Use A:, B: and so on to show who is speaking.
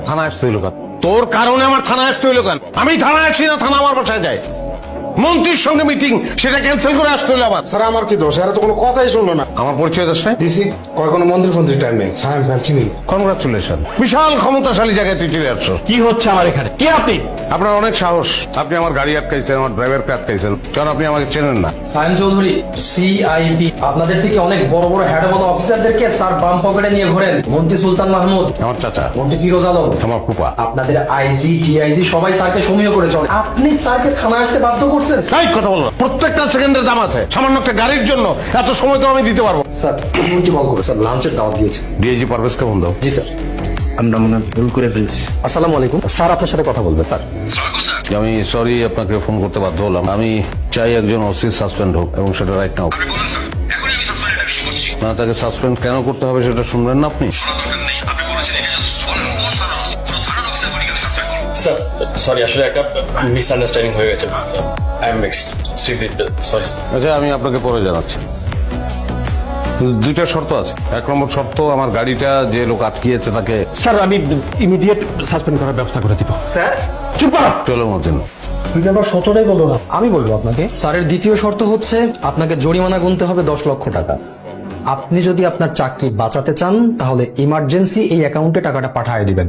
A: থানায় আসতে হইল কেন? তোর কারণে আমার থানায় আসতে হইল কেন? আমি থানায় আসি না, থানা আমার বাসায় যায়। মন্ত্রীর সঙ্গে মিটিং, সেটা ক্যান্সেল করে আসতে হইল আবার।
B: স্যার আমার কি দোষ? এরা তো কোনো কথাই শুনলো না।
A: আমার পরিচয় দাস নাই?
B: দিছি কয় কোনো মন্দির ফন্দির টাইম নেই। স্যার আমি চিনি।
A: কনগ্রাচুলেশন, বিশাল ক্ষমতাশালী জায়গায় তুই চলে আসছো।
C: কি হচ্ছে আমার এখানে? কে আপনি?
A: আপনার অনেক সাহস, আপনি আমার গাড়ি আটকাইছেন, আমার ড্রাইভারকে আটকাইছেন, কারণ আপনি আমাকে চেনেন না।
D: সায়ন চৌধুরী, সিআইপি, আপনাদের থেকে অনেক বড় বড় হেডওয়ালা অফিসারদেরকে স্যার বাম পকেটে নিয়ে ঘোরেন। মন্ত্রী সুলতান মাহমুদ,
A: আমার চাচা,
D: মন্ত্রী ফিরোজ আলম,
A: আমার ফুপা।
D: আপনাদের আইজি, ডিআইজি সবাই স্যারকে সমীহ করে চলে। আপনি স্যারকে থানায় আসতে বাধ্য করছেন।
A: এই কথা বলো না। প্রত্যেকটা সেকেন্ডের দাম আছে, সামান্য একটা গাড়ির জন্য এত সময় তো আমি দিতে পারবো।
D: স্যার মন্ত্রী কল করে স্যার লাঞ্চের দাওয়াত দিয়েছে।
A: ডিআইজি পারভেজকে ফোন দাও।
D: জি স্যার।
C: আমরা মনে হয় ভুল করে ফেলছি।
D: আসসালামু আলাইকুম স্যার, আপনার সাথে কথা বলবে স্যার।
A: আমি সরি আপনাকে ফোন করতে বাধ্য হলাম। আমি চাই একজন ওসি সাসপেন্ড হোক, এবং সেটা রাইট নাও। না, তাকে সাসপেন্ড কেন করতে হবে সেটা শুনবেন না আপনি?
C: স্যার সরি, আসলে একটা মিসআন্ডারস্ট্যান্ডিং হয়ে গেছে। I am extremely sorry.
A: আচ্ছা, আমি আপনাকে পরে জানাচ্ছি। দুইটা শর্ত আছে। 1 নম্বর শর্ত, আমার গাড়িটা যে লোক আটকিয়েছে তাকে
C: স্যার আমি ইমিডিয়েট সাসপেন্ড করার ব্যবস্থা করে দিব।
D: স্যার
C: চুপ কর।
A: চলো মতিন।
D: আমি বলবো আপনাকে। স্যারের দ্বিতীয় শর্ত হচ্ছে আপনাকে জরিমানা গুনতে হবে 10 লক্ষ টাকা। আপনি যদি আপনার চাকরি বাঁচাতে চান তাহলে ইমার্জেন্সি এই অ্যাকাউন্টে টাকাটা পাঠিয়ে দিবেন।